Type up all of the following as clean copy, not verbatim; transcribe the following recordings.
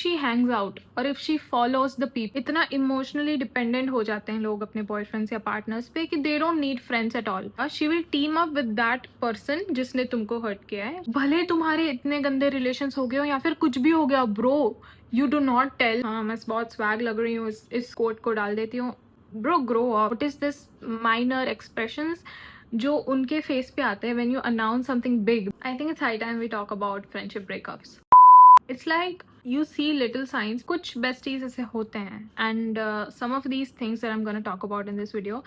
She Hanks out और if she follows the people, इतना emotionally dependent हो जाते हैं लोग अपने बॉयफ्रेंड्स या पार्टनर्स पे कि they don't need friends at all. She will team up with that person जिसने तुमको हर्ट किया है, भले तुम्हारे इतने गंदे रिलेशंस हो गए हो या फिर कुछ भी हो गया bro, you do not tell. हाँ, मैं बहुत स्वैग लग रही हूँ, इस कोट को डाल देती हूँ। Bro, grow up. What is this minor expressions जो उनके फेस पे आते हैं when you announce something big. I think it's high time we talk about friendship breakups. It's like you see little science, कुछ बेस्टीज ऐसे होते हैं and some of these things that I am gonna talk about in this video,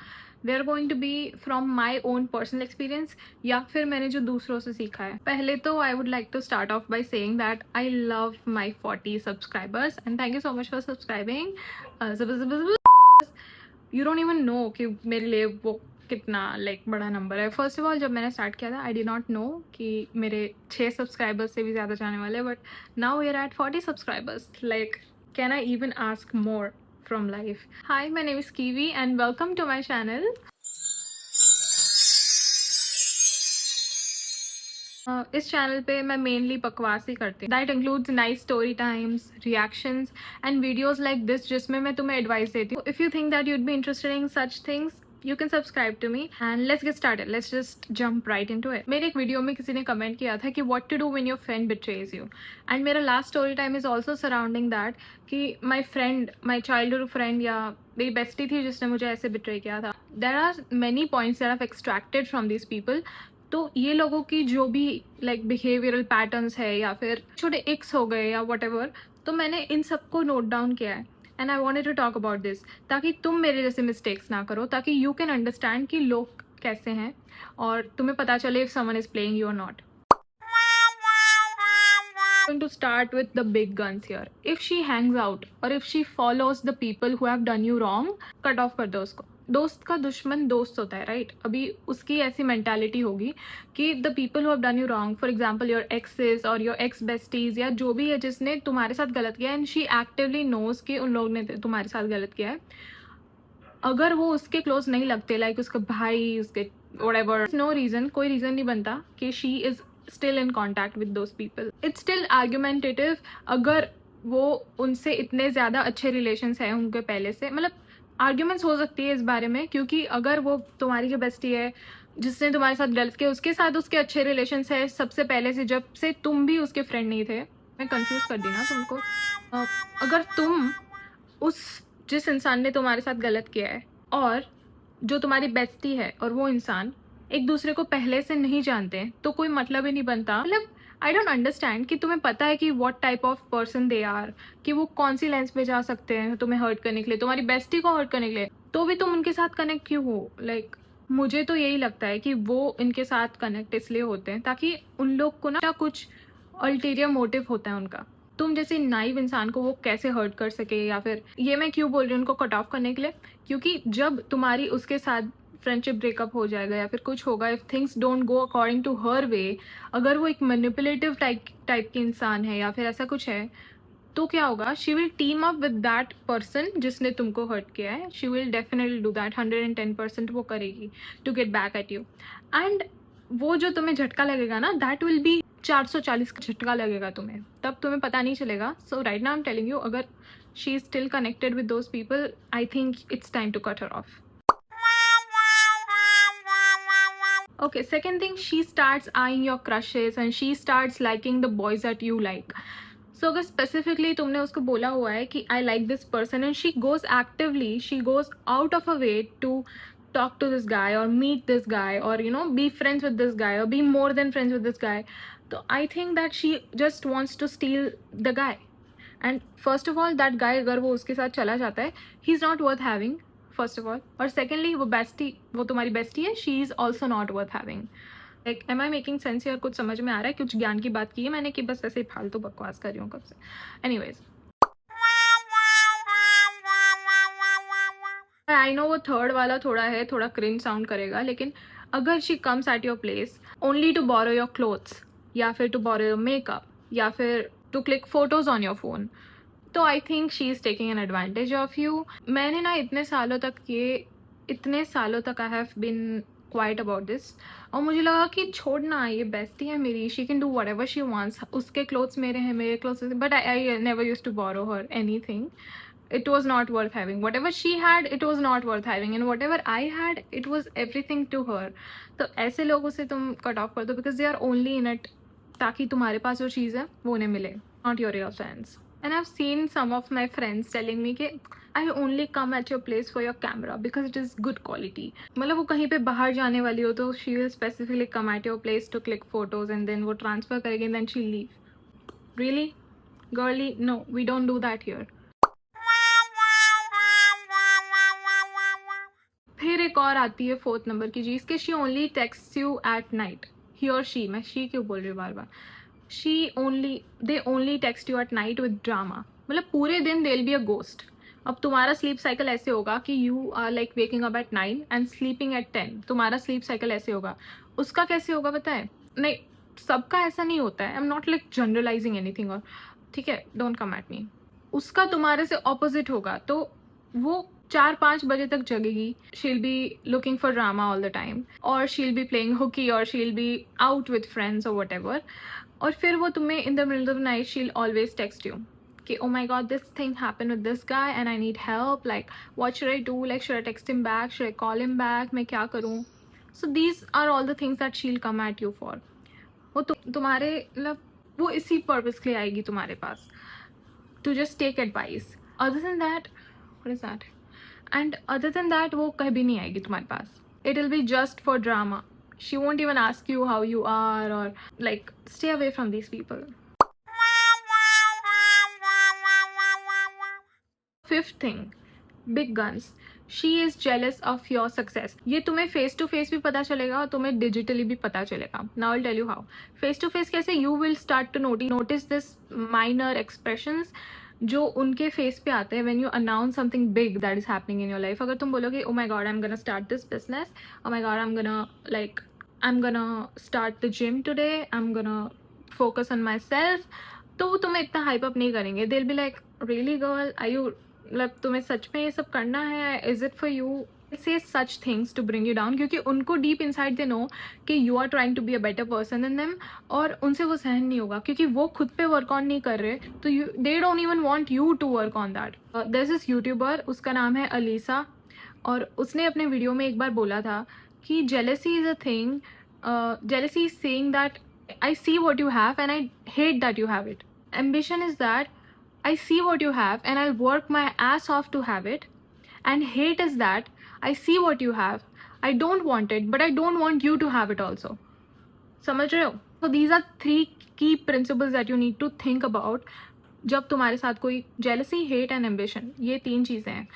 they are going to be from my own personal experience या फिर मैंने जो दूसरों से सीखा है। पहले तो I would like to start off by saying that I love my 40 subscribers and thank you so much for subscribing. You don't even know कि मेरे लिए वो कितना लाइक बड़ा नंबर है। फर्स्ट ऑफ ऑल, जब मैंने स्टार्ट किया था आई डिड नॉट नो कि मेरे 6 सब्सक्राइबर्स से भी ज़्यादा जाने वाले, but now we are at 40 subscribers. Like, can I even ask more from life? Hi, my name is Kiwi and welcome to my channel. इस चैनल पे मैं मेनली बकवास ही करती हूँ। That includes nice story times, reactions and videos like this जिसमें मैं तुम्हें एडवाइस देती हूँ। If you think that you'd be interested in such things, you can subscribe to me and let's get started. Let's just jump right into it. मेरे एक video में किसी ने कमेंट किया था कि what to do when your friend betrays you, and मेरा last story time is also surrounding that कि my friend, my childhood friend या मेरी बेस्टी थी जिसने मुझे ऐसे betray किया था। There are many points that I've extracted from these people. तो ये लोगों की जो भी लाइक बिहेवियरल पैटर्न्स है या फिर छोटे एक्स हो गए या whatever, तो मैंने इन सबको नोट डाउन किया है and I wanted to talk about this ताकि तुम मेरे जैसे मिस्टेक्स ना करो, ताकि यू कैन अंडरस्टैंड कि लोग कैसे हैं और तुम्हें पता चले if someone is playing you और not. Going to start with the big guns here. If she hangs out or if she follows the people who have done you wrong, cut off कर दो उसको। दोस्त का दुश्मन दोस्त होता है, राइट? अभी उसकी ऐसी मेंटालिटी होगी कि the people who have done you wrong, for example your exes और योर एक्स बेस्टीज या जो भी है जिसने तुम्हारे साथ गलत किया है, एंड शी एक्टिवली नोज कि उन लोगों ने तुम्हारे साथ गलत किया है, अगर वो उसके क्लोज नहीं लगते, लाइक उसका भाई, उसके व्हाटएवर, नो रीजन, कोई रीजन नहीं बनता कि she is still in contact with those people. It's still argumentative अगर वो उनसे इतने ज़्यादा अच्छे रिलेशंस हैं उनके पहले से, मतलब आर्ग्यूमेंट्स हो सकती है इस बारे में, क्योंकि अगर वो तुम्हारी जो बेस्टी है जिसने तुम्हारे साथ गलत किया उसके साथ उसके अच्छे रिलेशंस है सबसे पहले से, जब से तुम भी उसके फ्रेंड नहीं थे। मैं कंफ्यूज कर दी ना तुमको? अगर तुम उस जिस इंसान ने तुम्हारे साथ गलत किया है और जो तुम्हारी बेस्टी है और वो इंसान एक दूसरे को पहले से नहीं जानते हैं, तो कोई मतलब ही नहीं बनता। मतलब आई डोंट अंडरस्टैंड कि तुम्हें पता है कि what type of person they are, कि वो कौन सी लेंस पे जा सकते हैं तुम्हें हर्ट करने के लिए, तुम्हारी बेस्टी को हर्ट करने के लिए, तो भी तुम उनके साथ कनेक्ट क्यों हो? लाइक मुझे तो यही लगता है कि वो इनके साथ कनेक्ट इसलिए होते हैं ताकि उन लोग को ना कुछ अल्टीरियर मोटिव होता है उनका। तुम जैसे नाइव इंसान को वो कैसे हर्ट कर सके, या फिर ये मैं क्यों बोल रही हूँ उनको कट ऑफ करने के लिए, क्योंकि जब तुम्हारी उसके साथ फ्रेंडशिप ब्रेकअप हो जाएगा या फिर कुछ होगा, if things don't go according to her way, अगर वो एक मैनिपुलेटिव टाइप की इंसान है या फिर ऐसा कुछ है, तो क्या होगा? She will team up with that person जिसने तुमको हर्ट किया है। She will definitely do that, 110% वो करेगी to get back at you. And वो जो तुम्हें झटका लगेगा ना, दैट विल बी 440 का झटका लगेगा तुम्हें, तब तुम्हें पता नहीं चलेगा। So right now I am telling you, अगर she is still connected with those people, I think it's time to cut her off. Okay, second thing, she starts eyeing your crushes and she starts liking the boys that you like. So अगर specifically तुमने उसको बोला हुआ है कि I like this person and she goes actively, she goes out of her way to talk to this guy or meet this guy or you know be friends with this guy or be more than friends with this guy, so I think that she just wants to steal the guy. And first of all, that guy अगर वो उसके साथ चला जाता है, he's not worth having, first of all, और secondly वो तुम्हारी बेस्टी है, she is also not worth having. Like, am I making sense यार? कुछ समझ में आ रहा है? कुछ ज्ञान की बात की है मैंने कि बस ऐसे ही फालतू बकवास कर रही हूँ कब से? एनीवेज, आई नो वो थर्ड वाला थोड़ा क्रिंज साउंड करेगा, लेकिन अगर she comes at your place only to borrow your clothes या फिर टू बोरो योर मेकअप या फिर to click photos on your phone, तो I think she is taking an advantage of you. मैंने ना इतने सालों तक I have been quite about this. और मुझे लगा कि छोड़ना, ये बेस्टी है मेरी, she can do whatever she wants, उसके क्लोथ्स मेरे हैं, मेरे clothes, but I never use to borrow her anything. It was not worth having. Whatever she had, it was not worth having, and whatever I had, it was everything to her. तो ऐसे लोगों से तुम cut off कर दो, because they are only in it ताकि तुम्हारे पास जो चीज़ है वो उन्हें मिले, not your real friends. And I have seen some of my friends telling me कि I only come at your place for your camera because it is good quality. मतलब वो कहीं पे बाहर जाने वाली हो तो she will specifically come at your place to click photos and then वो ट्रांसफर करेगी and then she leave. Really girly, no, we don't do that here. फिर एक और आती है 4th नंबर की चीज़ कि she only text you at night. He और शी, मैं शी क्यों बोल रही हूँ बार बार, they only text you at night with drama. मतलब पूरे दिन they will be a ghost. अब तुम्हारा स्लीप साइकिल ऐसे होगा कि you are like waking up at 9 and sleeping at 10. तुम्हारा स्लीप साइकिल ऐसे होगा. उसका कैसे होगा पता है? नहीं, सबका ऐसा नहीं होता है. I am not like generalising anything, और ठीक है, डोंट कम एट मी. उसका तुम्हारे से ऑपोजिट होगा. तो वो 4-5 बजे तक जगेगी. She'll be looking for drama all the time, और शील बी प्लेइंग हुकी, और she'll be out with friends और वट एवर. और फिर वो तुम्हें in the middle of the night she'll always text you कि oh my god, this thing happen with this guy and I need help, like what should I do, like should I text him back, should I call him back, मैं क्या करूँ. So these are all the things that she'll come eight you for. वो तुम्हारे मतलब वो इसी purpose के लिए आएगी तुम्हारे पास, to just take advice. Other than that, what is that? And other than that, वो कभी नहीं आएगी तुम्हारे पास. It will be just for drama. She won't even ask you how you are, or like, stay away from these people. 5th thing, big guns. She is jealous of your success. ये तुम्हें face to face भी पता चलेगा और तुम्हें digitally भी पता चलेगा. Now I'll tell you how. Face to face कैसे? You will start to notice this minor expressions जो उनके फेस पे आते हैं when you announce something big that is happening in your life. अगर तुम बोलोगे oh my god I'm gonna start this business, oh my god I'm gonna start the gym today, I'm gonna focus on myself, तो वो तुम्हें इतना hype up नहीं करेंगे. they'll be like really girl, are you, मतलब तुम्हें सच में ये सब करना है, is it for you? Say such things to bring you down, क्योंकि उनको deep inside they know कि you are trying to be a better person than them, और उनसे वो सहन नहीं होगा क्योंकि वो खुद पे वर्क ऑन नहीं कर रहे, तो they don't even want you to work on that. There's this YouTuber, उसका नाम है अलीसा, और उसने अपने वीडियो में एक बार बोला था कि jealousy is a thing, jealousy is saying that I see what you have and I hate that you have it. Ambition is that I see what you have and I'll work my ass off to have it. And hate is that I see what you have, I don't want it, but I don't want you to have it also. समझ रहे हो? So these are 3 key principles that you need to think about जब तुम्हारे साथ कोई jealousy, hate and ambition, ये 3 चीज़ें हैं.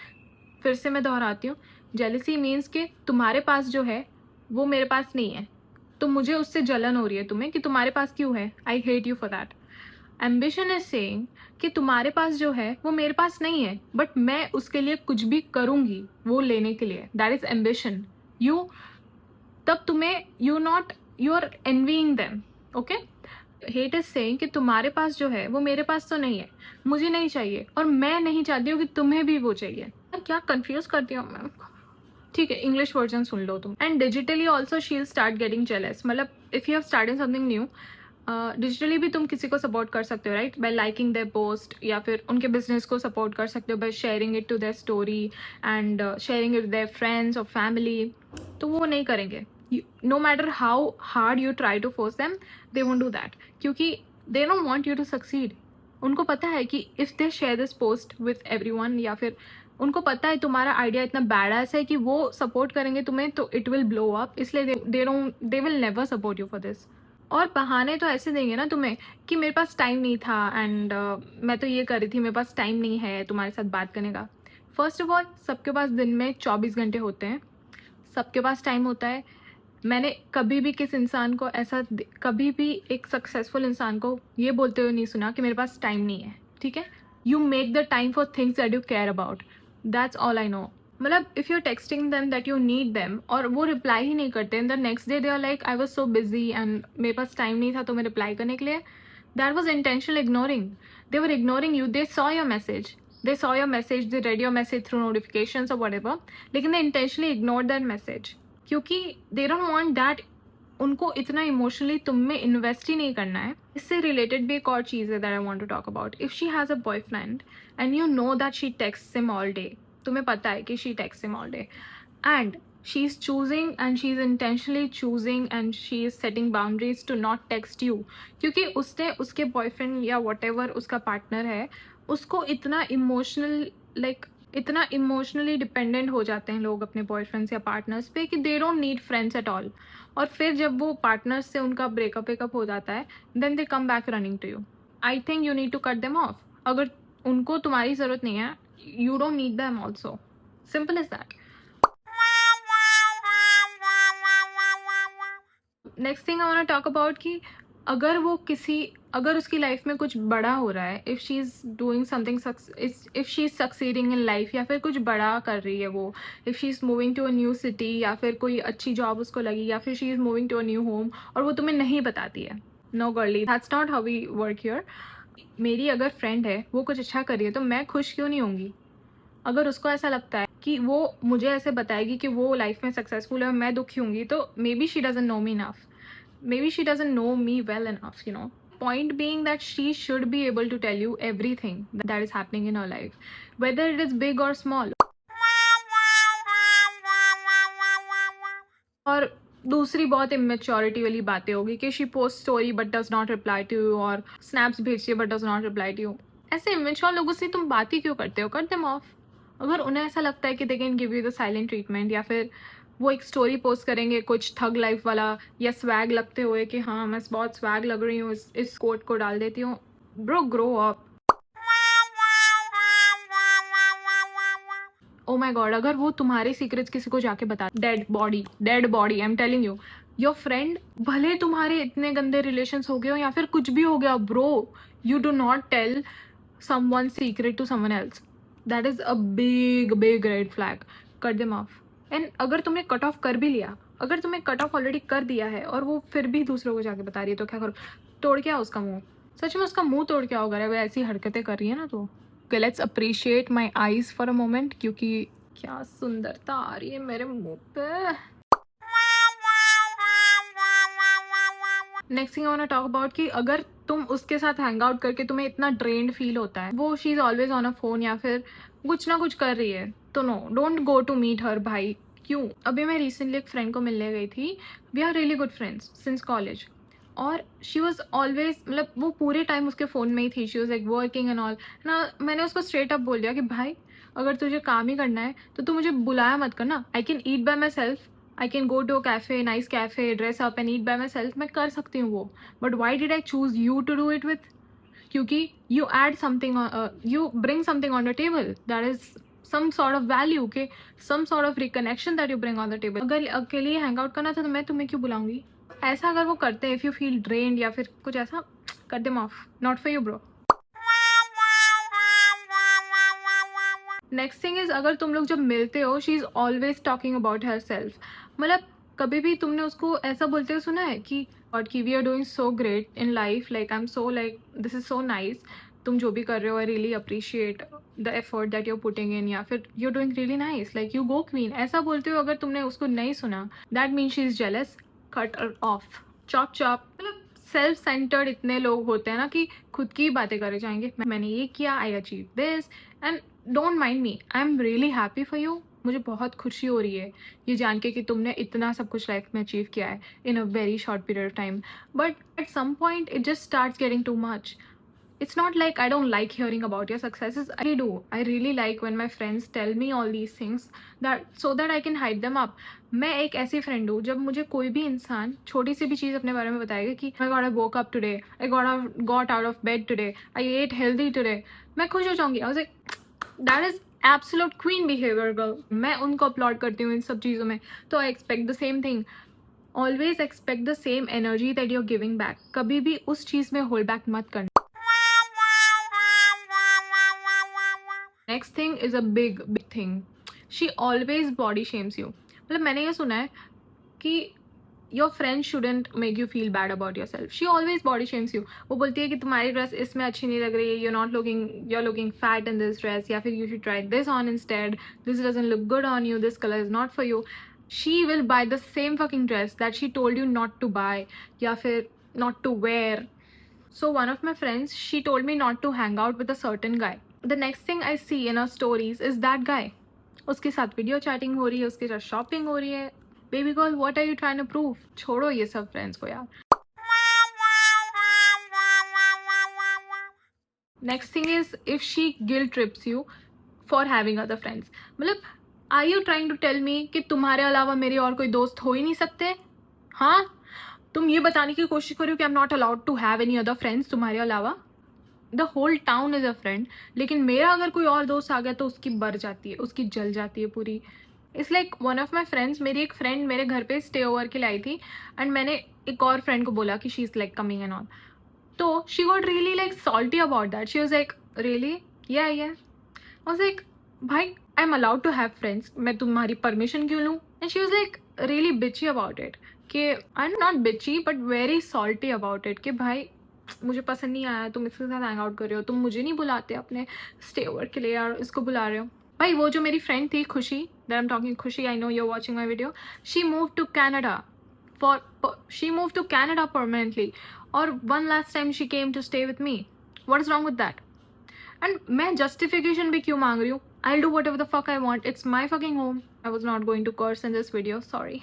फिर से मैं दोहराती हूँ. jealousy means कि तुम्हारे पास जो है वो मेरे पास नहीं है, तो मुझे उससे जलन हो रही है तुम्हें कि तुम्हारे पास क्यों है. I hate you for that. Ambition is saying कि तुम्हारे पास जो है वो मेरे पास नहीं है, बट मैं उसके लिए कुछ भी करूँगी वो लेने के लिए. That is ambition. तब तुम्हें you are envying them. Okay? Hate is saying कि तुम्हारे पास जो है वो मेरे पास तो नहीं है, मुझे नहीं चाहिए, और मैं नहीं चाहती हूँ कि तुम्हें भी वो चाहिए. क्या कंफ्यूज करती हूँ मैं. ठीक है, इंग्लिश वर्जन सुन लो तुम. And digitally also she will start getting jealous. मतलब if you have started something new, digitally भी तुम किसी को सपोर्ट कर सकते हो, right, by liking their post, या फिर उनके बिजनेस को सपोर्ट कर सकते हो by sharing it to their story and sharing it with their friends और फैमिली. तो वो नहीं करेंगे. No matter how hard you try to force them, they won't do that, क्योंकि they don't want you to succeed. उनको पता है कि if they share this post with everyone, या फिर उनको पता है तुम्हारा आइडिया इतना बैडास है कि वो सपोर्ट करेंगे तुम्हें तो इट विल ब्लो अप, इसलिए they will never support you for this. और बहाने तो ऐसे देंगे ना तुम्हें कि मेरे पास टाइम नहीं था एंड मैं तो ये कर रही थी, मेरे पास टाइम नहीं है तुम्हारे साथ बात करने का. फर्स्ट ऑफ ऑल, सबके पास दिन में 24 घंटे होते हैं, सबके पास टाइम होता है. मैंने कभी भी किस इंसान को ऐसा, कभी भी एक सक्सेसफुल इंसान को ये बोलते हुए नहीं सुना कि मेरे पास टाइम नहीं है. ठीक है, you make the time for things that you care about, that's all I know. मतलब if you are texting them that you need them और वो रिप्लाई ही नहीं करते, the next day they are like I was so busy and मेरे पास time नहीं था तुम्हें रिप्लाई करने के लिए, that was intentional ignoring. They were ignoring you. They saw your message, they read your message through notifications or whatever, लेकिन they intentionally ignored that message क्योंकि दे डोंट वांट दैट, उनको इतना इमोशनली तुम में invest ही नहीं करना है। इससे रिलेटेड भी एक और चीज़ है that I want to talk about. If she has a boyfriend and you know that she texts him all day, तुम्हें पता है कि she texts him all day and she's choosing and she's intentionally choosing and she is setting boundaries to not text you, क्योंकि उसने उसके boyfriend या whatever उसका partner है, उसको इतना इमोशनल इतना इमोशनली डिपेंडेंट हो जाते हैं लोग अपने बॉयफ्रेंड्स या पार्टनर्स पे कि they don't need friends at all. और फिर जब वो पार्टनर्स से उनका ब्रेकअप हो जाता है, then they come back running to you. I think you need to cut them off. अगर उनको तुम्हारी ज़रूरत नहीं है, you don't need them also, simple is that. Next thing I want talk about कि अगर उसकी लाइफ में कुछ बड़ा हो रहा है, if she is doing something, if she is succeeding in life, या फिर कुछ बड़ा कर रही है वो, if she is moving to a new city, या फिर कोई अच्छी जॉब उसको लगी, या फिर she is moving to a new home और वो तुम्हें नहीं बताती है, no girly, that's not how we work here. मेरी अगर फ्रेंड है, वो कुछ अच्छा कर रही है, तो मैं खुश क्यों नहीं होंगी? अगर उसको ऐसा लगता है कि वो मुझे ऐसे बताएगी कि वो लाइफ में सक्सेसफुल है और मैं दुखी होंगी, तो may be she doesn't know me enough, maybe she doesn't know me well enough, you know. Point being that she should be able to tell you everything that is happening in her life, whether it is big or small. और दूसरी बहुत immaturity वाली बातें होगी कि she post story but does not reply to you, और snaps भेजती है but does not reply to you. ऐसे इमेच्योर लोगों से तुम बात ही क्यों करते हो? Cut them off. अगर उन्हें ऐसा लगता है कि they can give you the silent treatment, या फिर वो एक स्टोरी पोस्ट करेंगे कुछ थग लाइफ वाला या स्वैग लगते हुए कि हाँ मैं बहुत स्वैग लग रही हूँ, इस कोट को डाल देती हूँ, bro grow up. O my God, अगर वो तुम्हारे सीक्रेट्स किसी को जाके बता, dead body, I am telling you, your friend, भले तुम्हारे इतने गंदे रिलेशंस हो गए हो या फिर कुछ भी हो गया, bro, you do not tell someone secret to someone else. That is a big red flag. Cut them off. And अगर तुमने कट ऑफ कर भी लिया, अगर तुम्हें कट ऑफ ऑलरेडी कर दिया है और वो फिर भी दूसरों को जाके बता रही है, तो क्या करो? तोड़ के आओ उसका मुंह। सच में उसका मुंह तोड़ के आओ अगर वो ऐसी हरकतें कर रही है ना तो। Okay, let's appreciate my eyes for a moment, क्योंकि क्या सुंदरता आ रही है मेरे मुंह पे। Next thing I want to talk about कि अगर तुम उसके साथ हैंग आउट करके तुम्हें इतना ड्रेन्ड फील होता है, वो she is always on a phone या फिर कुछ ना कुछ कर रही है, तो no, don't go to meet her भाई। क्यों? अभी मैं रिसेंटली एक फ्रेंड को मिलने गई थी, we are really good friends since college, और शी वॉज ऑलवेज, मतलब वो पूरे टाइम उसके फ़ोन में ही थी, she was like working and all ना। मैंने उसको स्ट्रेट अप बोल दिया कि भाई अगर तुझे काम ही करना है तो तू मुझे बुलाया मत करना, I can eat by myself, I can go to a cafe, nice cafe, dress up and eat by myself, मैं कर सकती हूँ वो, but why did I choose you to do it with? क्योंकि you add something, you bring something on the table, that is some sort of value, okay, some sort of reconnection that you bring on the table. अगर अकेले hang out करना था तो मैं तुम्हें क्यों बुलाऊंगी? ऐसा अगर वो करते हैं, इफ़ यू फील ड्रेन्ड या फिर कुछ ऐसा, कर them of, not for you bro. Next thing is, अगर तुम लोग जब मिलते हो, she is always talking about her self, मतलब कभी भी तुमने उसको ऐसा बोलते हुए सुना है कि और कि we are doing so great in life, like I am so, like this is so nice, तुम जो भी कर रहे हो I really appreciate the effort that you are putting in, या फिर you are doing really nice, like you go queen, ऐसा बोलते हो अगर तुमने उसको नहीं सुना, that means she is jealous. Cut off, chop chop. मतलब सेल्फ सेंटर्ड इतने लोग होते हैं ना कि खुद की बातें करे जाएंगे, मैंने ये किया, I achieve this, and don't mind me, I am really happy for you. मुझे बहुत खुशी हो रही है ये जान के कि तुमने इतना सब कुछ लाइफ में अचीव किया है in a very short period of time, but at some point it just starts getting too much. It's not like I don't like hearing about your successes. I do. I really like when my friends tell me all these things that so that I can hype them up. मैं एक ऐसी friend हूँ, जब मुझे कोई भी इंसान छोटी सी भी चीज़ अपने बारे में बताएगा कि I got I woke up today, I got out of bed today, I ate healthy today, मैं खुश हो जाऊँगी। I was like, that is absolute queen behavior girl. मैं उनको अपलॉड करती हूँ इन सब चीज़ों में, तो I expect the same thing. Always expect the same energy that you're giving back. कभी भी उस चीज़ में होल्ड बैक मत करना। Next thing is a big thing, she always body shames you. मतलब मैंने ये सुना है कि your friend shouldn't make you feel bad about your self, she always body shames you. वो बोलती है कि तुम्हारी ड्रेस इसमें अच्छी नहीं लग रही है, you are looking fat in this dress, या फिर you should try this on instead, this doesn't look good on you, this colour is not for you. she will buy the same fucking dress that she told you not to buy या फिर not to wear. So one of my friends, she told me not to hang out with a certain guy. The next thing I see in her stories is that guy. उसके साथ video chatting हो रही है, उसके साथ shopping हो रही है. Baby girl, what are you trying to prove? छोड़ो ये सब फ्रेंड्स को यार. Next thing is if she guilt trips you for having other friends. मतलब are you trying to tell me कि तुम्हारे अलावा मेरे और कोई दोस्त हो ही नहीं सकते? हाँ, तुम ये बताने की कोशिश करो कि I am not allowed to have any other friends तुम्हारे अलावा. The whole town is a friend, लेकिन मेरा अगर कोई और दोस्त आ गया तो उसकी बर जाती है, उसकी जल जाती है पूरी. It's like one of my friends, मेरी एक फ्रेंड मेरे घर पे स्टे ओवर के लाई थी एंड मैंने एक और फ्रेंड को बोला कि she is like coming and all. तो she got really like salty about that. She was like really yeah I was like भाई I am allowed to have friends, मैं तुम्हारी परमिशन क्यों लूँ? And she was like really bitchy about it कि I am not bitchy but very salty about it कि भाई मुझे पसंद नहीं आया, तुम इसके साथ हैंग आउट कर रहे हो, तुम मुझे नहीं बुलाते अपने स्टे ओवर के लिए और इसको बुला रहे हो. भाई वो जो मेरी फ्रेंड थी खुशी, that I am talking Khushi, I know you are watching my video, she move to Canada permanently और one last time she came to stay with me. What is wrong with that? And मैं justification भी क्यों मांग रही हूँ? I'll do whatever the fuck I want. It's my fucking home. I was not going to curse in this video. Sorry.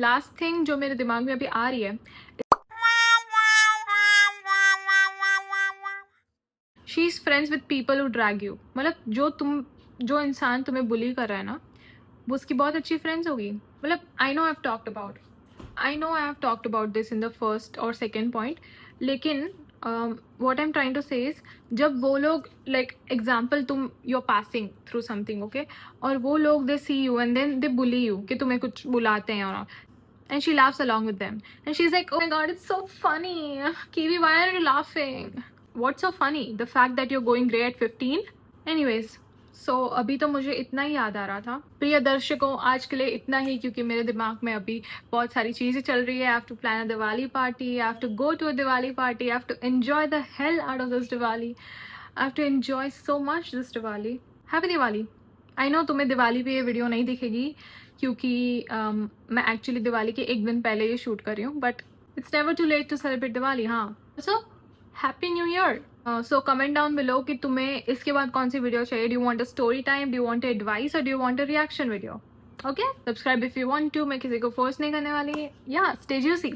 Last thing जो मेरे दिमाग में अभी आ रही है, she is friends with people who drag you. मतलब जो इंसान तुम्हें बुली कर रहा है ना, वो उसकी बहुत अच्छी फ्रेंड्स होगी. मतलब I know I've talked about this in the first or second point, लेकिन what I'm trying to say is जब वो लोग like example तुम you're passing through something, okay, और वो लोग they see you and then they bully you कि तुम्हें कुछ बुलाते हैं और and she laughs along with them and she's like, oh my god, it's so funny, Kiwi, why are you laughing? What's so funny? The fact that you're going grey at 15? Anyways, सो अभी तो मुझे इतना ही याद आ रहा था. प्रिय दर्शकों, आज के लिए इतना ही, क्योंकि मेरे दिमाग में अभी बहुत सारी चीज़ें चल रही है. I have to plan a Diwali party, I have to go to a Diwali party, I have to enjoy the hell out of this Diwali, I have to enjoy so much this Diwali. Happy Diwali. I know तुम्हें दिवाली पे ये video नहीं दिखेगी क्योंकि मैं actually Diwali के एक दिन पहले ये शूट कर रही हूँ, but it's never too late to celebrate Diwali. हाँ, so happy new year. So comment down below कि तुम्हें इसके बाद कौन सी वीडियो चाहिए. Do you want a story time, do you want advice, और do you want a reaction video? Okay, subscribe if you want to. मैं किसी को फोर्स नहीं करने वाली. या स्टे ज्यूसी.